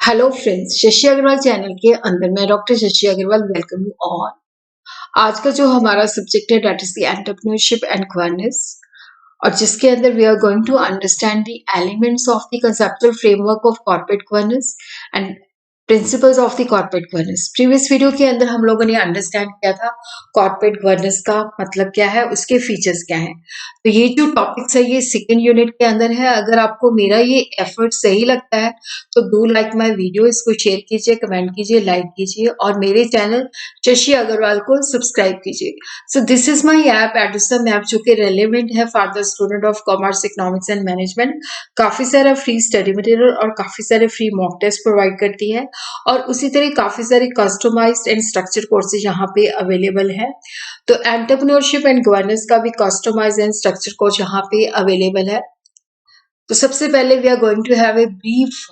Hello friends, Shashi Agrawal channel के अंदर मैं doctor Shashi Agrawal welcome you all. आज का जो हमारा सब्जेक्ट है that is the entrepreneurship and governance, और जिसके अंदर we are going to understand the elements of the conceptual framework of corporate governance and principles of the corporate governance. Previous video के अंदर हम लोगों ने अंडरस्टैंड किया था कॉर्पोरेट गवर्नेंस का मतलब क्या है, उसके फीचर्स क्या हैं। तो ये जो टॉपिक्स है ये सेकेंड यूनिट के अंदर है। अगर आपको मेरा ये एफर्ट सही लगता है तो डू लाइक माय वीडियो, इसको शेयर कीजिए, कमेंट कीजिए, लाइक कीजिए और मेरे चैनल शशि अग्रवाल को सब्सक्राइब कीजिए। So this is my app Edusum app, जो कि रेलेवेंट है for the student of commerce, economics and management. काफी सारा फ्री स्टडी मटेरियल और काफी सारे फ्री मॉक टेस्ट प्रोवाइड करती है, और उसी तरह काफी सारे कस्टमाइज्ड एंड स्ट्रक्चर कोर्सेज यहाँ पे अवेलेबल है। तो एंटरप्रेन्योरशिप एंड गवर्नेंस का भी कस्टमाइज एंड स्ट्रक्चर कोर्स यहाँ पे अवेलेबल है। तो सबसे पहले we are going to have a brief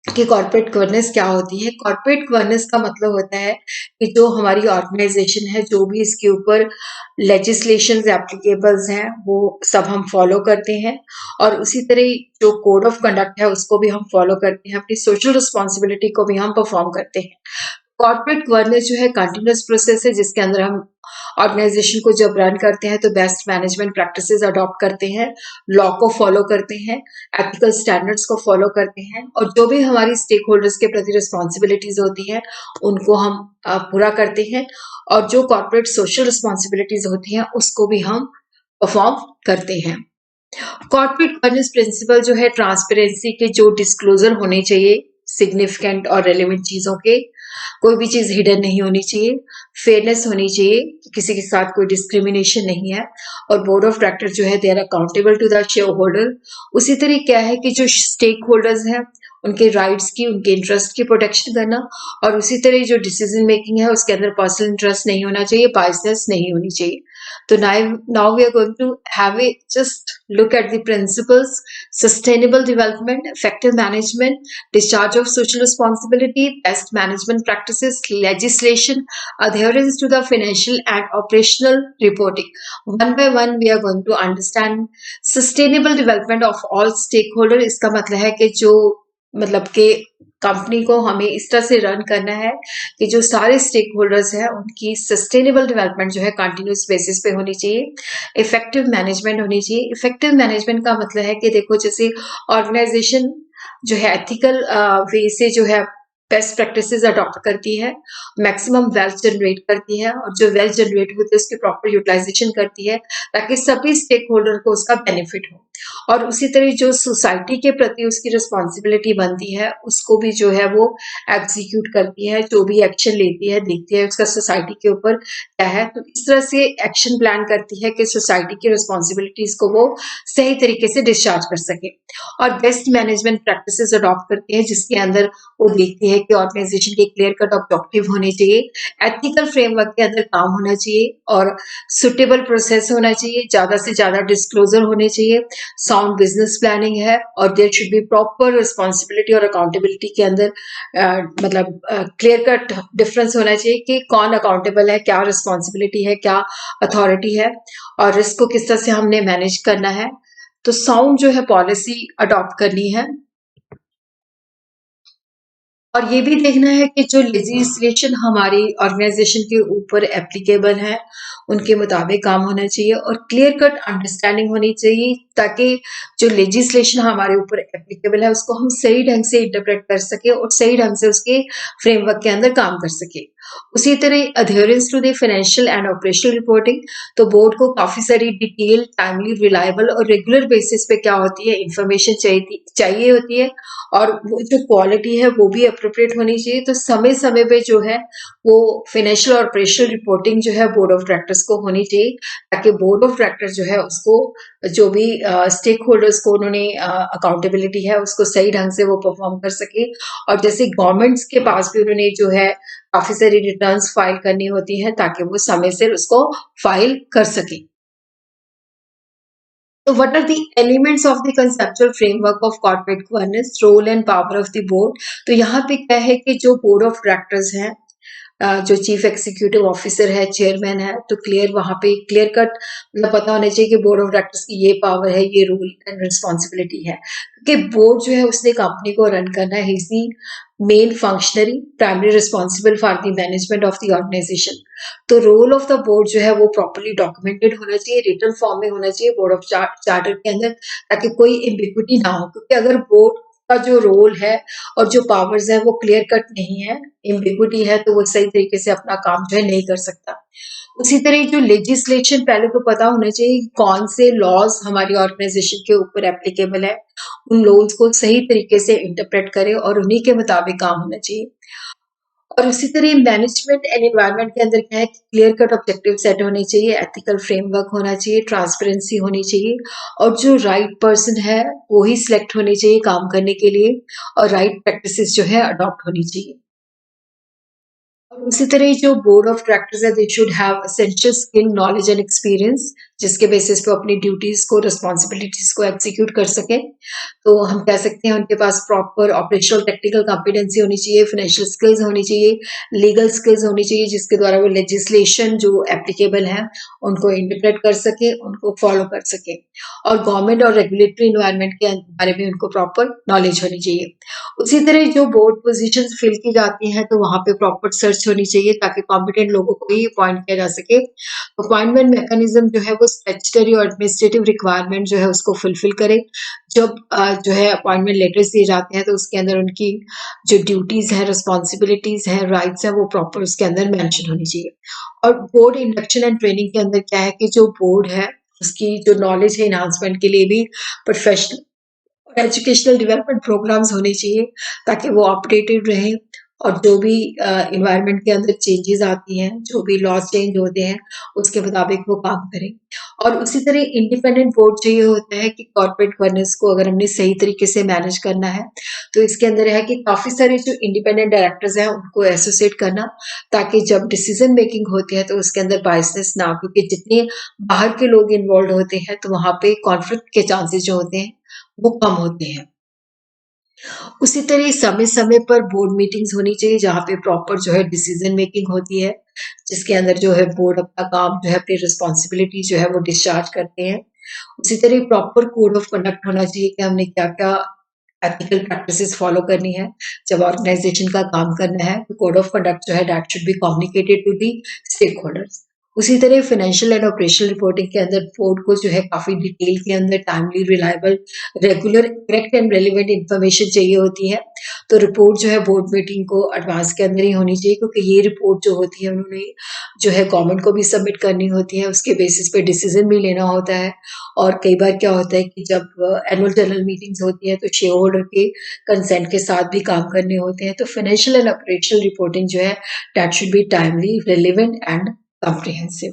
कि कॉर्पोरेट गवर्नेंस क्या होती है। कॉर्पोरेट गवर्नेंस का मतलब होता है कि जो हमारी ऑर्गेनाइजेशन है, जो भी इसके ऊपर लेजिस्लेशन एप्लीकेबल्स हैं, वो सब हम फॉलो करते हैं, और उसी तरह जो कोड ऑफ कंडक्ट है उसको भी हम फॉलो करते हैं, अपनी सोशल रिस्पॉन्सिबिलिटी को भी हम परफॉर्म करते हैं। कॉर्पोरेट गवर्नेंस जो है कंटिन्यूस प्रोसेस है, जिसके अंदर हम ऑर्गेनाइजेशन को जब रन करते हैं तो बेस्ट मैनेजमेंट प्रैक्टिसेस अडॉप्ट करते हैं, लॉ को फॉलो करते हैं, एथिकल स्टैंडर्ड्स को फॉलो करते हैं, और जो भी हमारी स्टेक होल्डर्स के प्रति रिस्पॉन्सिबिलिटीज होती हैं उनको हम पूरा करते हैं, और जो कॉर्पोरेट सोशल रिस्पॉन्सिबिलिटीज होती हैं उसको भी हम परफॉर्म करते हैं। कॉर्पोरेट गवर्नेंस प्रिंसिपल जो है ट्रांसपेरेंसी के, जो डिस्क्लोजर होने चाहिए सिग्निफिकेंट और रेलेवेंट चीजों के, कोई भी चीज हिडन नहीं होनी चाहिए, फेयरनेस होनी चाहिए, किसी के साथ कोई डिस्क्रिमिनेशन नहीं है, और बोर्ड ऑफ डायरेक्टर जो है they are accountable to the shareholder. उसी तरह क्या है कि जो स्टेक होल्डर्स हैं उनके राइट्स की, उनके इंटरेस्ट की प्रोटेक्शन करना, और उसी तरह जो डिसीजन मेकिंग है उसके अंदर पर्सनल इंटरेस्ट नहीं होना चाहिए, बायसनेस नहीं होनी चाहिए। तो now we are going to have a just look at the principles: sustainable development, effective management, discharge of social responsibility, best management practices, legislation, adherence to the financial and operational reporting. One by one we are going to understand sustainable development of all stakeholder। इसका मतलब है कि जो मतलब कि company को हमें इस तरह से रन करना है कि जो सारे स्टेक होल्डर्स हैं उनकी सस्टेनेबल डेवलपमेंट जो है कंटिन्यूस बेसिस पे होनी चाहिए। इफेक्टिव मैनेजमेंट होनी चाहिए। इफेक्टिव मैनेजमेंट का मतलब है कि देखो, जैसे ऑर्गेनाइजेशन जो है एथिकल वे से जो है बेस्ट प्रैक्टिसेस अडॉप्ट करती है, मैक्सिमम वेल्थ जनरेट करती है, और जो वेल्थ जनरेट होती है उसकी प्रॉपर यूटिलाइजेशन करती है ताकि सभी स्टेक होल्डर को उसका बेनिफिट हो। और उसी तरह जो सोसाइटी के प्रति उसकी रिस्पॉन्सिबिलिटी बनती है उसको भी जो है वो एग्जीक्यूट करती है, जो भी एक्शन लेती है देखती है उसका सोसाइटी के ऊपर क्या है। तो इस तरह से एक्शन प्लान करती है कि सोसाइटी की रिस्पॉन्सिबिलिटीज को वो सही तरीके से डिस्चार्ज कर सके। और बेस्ट मैनेजमेंट प्रैक्टिसेस अडॉप्ट करती है, जिसके अंदर वो देखती है कि ऑर्गेनाइजेशन के क्लियर कट ऑब्जेक्टिव होने चाहिए, एथिकल फ्रेमवर्क के अंदर काम होना चाहिए, और सुटेबल प्रोसेस होना चाहिए, ज्यादा से ज्यादा डिस्क्लोजर होने चाहिए, साउंड बिजनेस प्लानिंग है, और there should be proper responsibility और अकाउंटेबिलिटी के अंदर मतलब क्लियर कट डिफरेंस होना चाहिए कि कौन अकाउंटेबल है, क्या रिस्पॉन्सिबिलिटी है, क्या अथॉरिटी है, और रिस्क को किस तरह से हमने मैनेज करना है। तो साउंड जो है पॉलिसी अडॉप्ट करनी है, और ये भी देखना है कि जो लेजिस्लेशन हमारी ऑर्गेनाइजेशन के ऊपर एप्लीकेबल है उनके मुताबिक काम होना चाहिए, और क्लियर कट अंडरस्टैंडिंग होनी चाहिए ताकि जो लेजिस्लेशन हमारे ऊपर एप्लीकेबल है उसको हम सही ढंग से इंटरप्रेट कर सके और सही ढंग से उसके फ्रेमवर्क के अंदर काम कर सके। उसी तरह adherence to the financial and operational reporting, तो बोर्ड को काफी सारी डिटेल, टाइमली, रिलायबल और रेगुलर बेसिस पे क्या होती है इंफॉर्मेशन चाहिए होती है, और वो जो क्वालिटी है वो भी अप्रोप्रिएट होनी चाहिए। तो समय समय पे जो है वो फाइनेंशियल और ऑपरेशनल रिपोर्टिंग जो है बोर्ड ऑफ डायरेक्टर्स को होनी चाहिए, ताकि बोर्ड ऑफ डायरेक्टर्स जो है उसको जो भी स्टेक होल्डर्स को उन्होंने अकाउंटेबिलिटी है उसको सही ढंग से वो परफॉर्म कर सके। और जैसे गवर्नमेंट्स के पास भी उन्होंने जो है काफी सारी रिटर्न्स फाइल करनी होती है ताकि वो समय से उसको फाइल कर सके। So what are the elements of the conceptual framework of corporate governance, role and power of the board? तो यहाँ पे क्या है कि जो बोर्ड ऑफ डायरेक्टर्स हैं जो चीफ एग्जीक्यूटिव ऑफिसर है, चेयरमैन है, तो वहाँ पे क्लियर कट मतलब पता होना चाहिए कि बोर्ड ऑफ डायरेक्टर्स की ये पावर है, ये रूल एंड रिस्पॉन्सिबिलिटी है। क्योंकि बोर्ड जो है उसने कंपनी को रन करना है, he is the main functionary primary responsible for the management of the organisation. तो रोल ऑफ द बोर्ड जो है वो प्रॉपरली डॉक्यूमेंटेड होना चाहिए, रिटन फॉर्म में होना चाहिए बोर्ड ऑफ चार्टर के अंदर, ताकि कोई एम्बिग्विटी ना हो। क्योंकि अगर बोर्ड का जो रोल है और जो पावर्स है वो क्लियर कट नहीं है, एम्बिग्विटी है, तो वो सही तरीके से अपना काम जो है नहीं कर सकता। उसी तरह जो लेजिस्लेशन पहले तो पता होना चाहिए कौन से लॉज हमारी ऑर्गेनाइजेशन के ऊपर एप्लीकेबल है, उन लॉज को सही तरीके से इंटरप्रेट करें और उन्हीं के मुताबिक काम होना चाहिए। और उसी तरह मैनेजमेंट एंड एनवायरनमेंट के अंदर क्या है कि क्लियर कट ऑब्जेक्टिव सेट होने चाहिए, एथिकल फ्रेमवर्क होना चाहिए, ट्रांसपेरेंसी होनी चाहिए, और जो राइट पर्सन है वो ही सिलेक्ट होने चाहिए काम करने के लिए, और राइट प्रैक्टिसेस जो है अडॉप्ट होनी चाहिए। और उसी तरह जो बोर्ड ऑफ डायरेक्टर्स है, they should have essential skill, knowledge and experience, जिसके बेसिस पे अपनी ड्यूटीज को, रिस्पॉन्सिबिलिटीज को एग्जीक्यूट कर सके। तो हम कह सकते हैं उनके पास प्रॉपर ऑपरेशनल टेक्निकल कॉम्पिटेंसी होनी चाहिए, फाइनेंशियल स्किल्स होनी चाहिए, लीगल स्किल्स होनी चाहिए, जिसके द्वारा वो लेजिस्लेशन जो एप्लीकेबल है उनको इंटरप्रेट कर सके, उनको फॉलो कर सके। और गवर्नमेंट और रेगुलेटरी इन्वायरमेंट के बारे में उनको प्रॉपर नॉलेज होनी चाहिए। उसी तरह जो बोर्ड पोजीशंस फिल की जाती हैं तो वहाँ पे प्रॉपर सर्च होनी चाहिए, ताकि कॉम्पिटेंट लोगों को ही अपॉइंट किया जा सके। अपॉइंटमेंट मैकेनिज्म जो है वो स्टैट्यूटरी और एडमिनिस्ट्रेटिव रिक्वायरमेंट जो है उसको फुलफिल करे। जब जो है अपॉइंटमेंट लेटर्स दिए जाते हैं तो उसके अंदर उनकी जो ड्यूटीज है, रिस्पॉन्सिबिलिटीज है, राइट्स है, वो प्रॉपर उसके अंदर मेंशन होनी चाहिए। और बोर्ड इंडक्शन एंड ट्रेनिंग के अंदर क्या है कि जो बोर्ड है उसकी जो नॉलेज है इन्हांसमेंट के लिए भी प्रोफेशनल एजुकेशनल डेवलपमेंट प्रोग्राम्स होने चाहिए, ताकि वो अपडेटेड रहें, और जो भी एनवायरनमेंट के अंदर चेंजेस आती हैं, जो भी लॉज चेंज होते हैं, उसके मुताबिक वो काम करें। और उसी तरह इंडिपेंडेंट बोर्ड चाहिए होता है कि कॉर्पोरेट गवर्नेंस को अगर हमने सही तरीके से मैनेज करना है, तो इसके अंदर है कि काफ़ी सारे जो इंडिपेंडेंट डायरेक्टर्स हैं, उनको एसोसिएट करना, ताकि जब डिसीजन मेकिंग होती है तो उसके अंदर बायसनेस ना हो, क्योंकि जितने बाहर के लोग इन्वॉल्व होते हैं, तो वहाँ पे कॉन्फ्लिक्ट के चांसेस जो होते हैं वो कम होते हैं। उसी तरह समय-समय पर बोर्ड मीटिंग्स होनी चाहिए, जहाँ पे प्रॉपर जो है डिसीजन मेकिंग होती है, जिसके अंदर जो है बोर्ड अपना काम जो है, अपनी रिस्पॉन्सिबिलिटी जो है वो डिस्चार्ज करते हैं। उसी तरह प्रॉपर कोड ऑफ कंडक्ट होना चाहिए कि हमने क्या-क्या एथिकल प्रैक्टिसेस फॉलो करनी है। जब ऑर्गेनाइजेशन का काम करना है, तो कोड ऑफ कंडक्ट जो है that should be communicated to the stakeholders. उसी तरह फाइनेंशियल एंड ऑपरेशनल रिपोर्टिंग के अंदर बोर्ड को जो है काफ़ी डिटेल के अंदर timely, reliable, regular, correct and relevant information चाहिए होती है। तो रिपोर्ट जो है बोर्ड मीटिंग को एडवांस के अंदर ही होनी चाहिए, क्योंकि ये रिपोर्ट जो होती है उन्होंने जो है गवर्नमेंट को भी सबमिट करनी होती है, उसके बेसिस पे डिसीजन भी लेना होता है। और कई बार क्या होता है कि जब एनुअल जनरल मीटिंग्स होती है तो शेयर होल्डर के कंसेंट के साथ भी काम करने होते हैं। तो फाइनेंशियल एंड ऑपरेशनल रिपोर्टिंग जो है that should B timely, relevant and comprehensive।